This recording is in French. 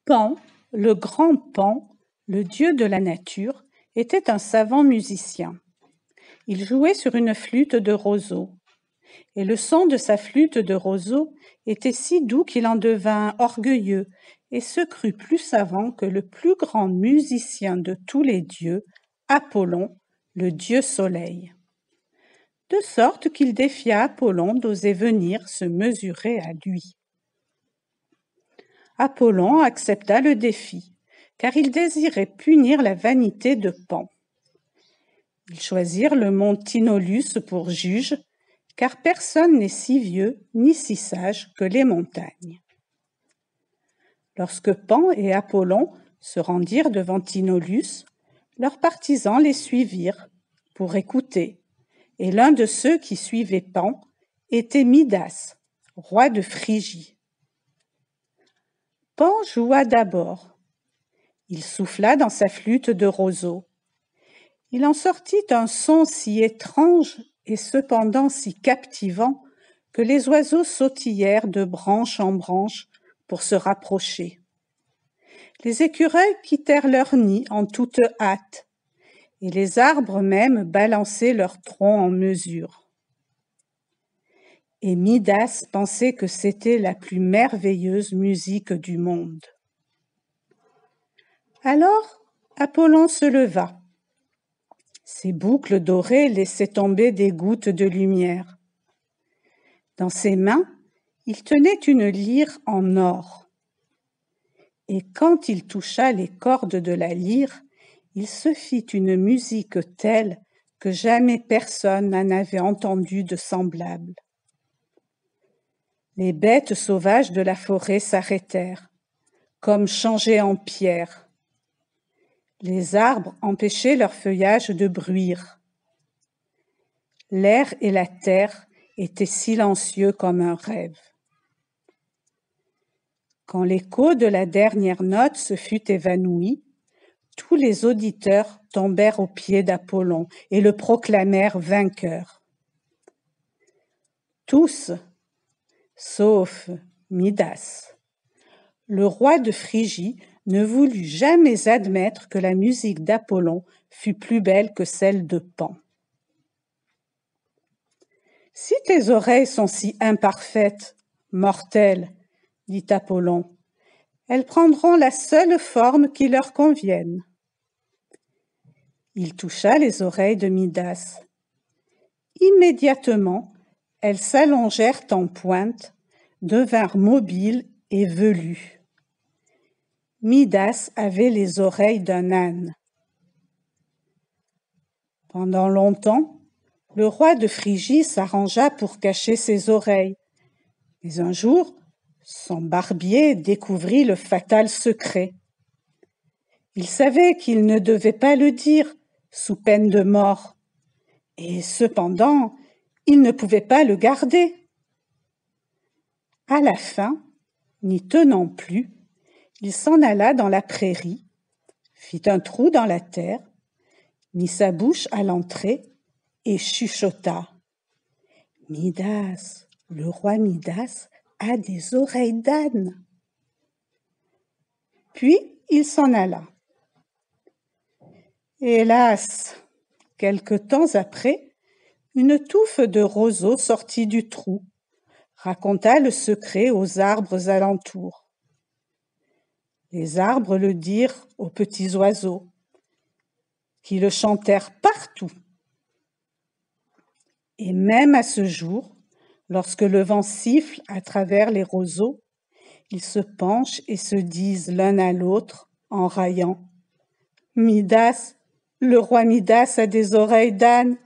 Pan, le grand Pan, le dieu de la nature, était un savant musicien. Il jouait sur une flûte de roseau, et le son de sa flûte de roseau était si doux qu'il en devint orgueilleux et se crut plus savant que le plus grand musicien de tous les dieux, Apollon, le dieu soleil. De sorte qu'il défia Apollon d'oser venir se mesurer à lui. Apollon accepta le défi, car il désirait punir la vanité de Pan. Ils choisirent le mont Tynolus pour juge, car personne n'est si vieux ni si sage que les montagnes. Lorsque Pan et Apollon se rendirent devant Tynolus, leurs partisans les suivirent pour écouter, et l'un de ceux qui suivaient Pan était Midas, roi de Phrygie. Pan joua d'abord. Il souffla dans sa flûte de roseau. Il en sortit un son si étrange et cependant si captivant que les oiseaux sautillèrent de branche en branche pour se rapprocher. Les écureuils quittèrent leur nid en toute hâte, et les arbres même balançaient leurs troncs en mesure. Et Midas pensait que c'était la plus merveilleuse musique du monde. Alors Apollon se leva. Ses boucles dorées laissaient tomber des gouttes de lumière. Dans ses mains, il tenait une lyre en or. Et quand il toucha les cordes de la lyre, il se fit une musique telle que jamais personne n'en avait entendu de semblable. Les bêtes sauvages de la forêt s'arrêtèrent, comme changées en pierre. Les arbres empêchaient leur feuillage de bruire. L'air et la terre étaient silencieux comme un rêve. Quand l'écho de la dernière note se fut évanoui, tous les auditeurs tombèrent aux pieds d'Apollon et le proclamèrent vainqueur. Tous, sauf Midas. Le roi de Phrygie ne voulut jamais admettre que la musique d'Apollon fût plus belle que celle de Pan. « Si tes oreilles sont si imparfaites, mortelles, dit Apollon, elles prendront la seule forme qui leur convienne. » Il toucha les oreilles de Midas. Immédiatement, elles s'allongèrent en pointe, devinrent mobiles et velues. Midas avait les oreilles d'un âne. Pendant longtemps, le roi de Phrygie s'arrangea pour cacher ses oreilles. Mais un jour, son barbier découvrit le fatal secret. Il savait qu'il ne devait pas le dire, sous peine de mort. Et cependant, il ne pouvait pas le garder. À la fin, n'y tenant plus, il s'en alla dans la prairie, fit un trou dans la terre, mit sa bouche à l'entrée et chuchota. « Midas, le roi Midas, a des oreilles d'âne. » Puis il s'en alla. Hélas, quelque temps après, une touffe de roseaux sortit du trou, raconta le secret aux arbres alentours. Les arbres le dirent aux petits oiseaux, qui le chantèrent partout. Et même à ce jour, lorsque le vent siffle à travers les roseaux, ils se penchent et se disent l'un à l'autre en raillant « Midas, le roi Midas a des oreilles d'âne. »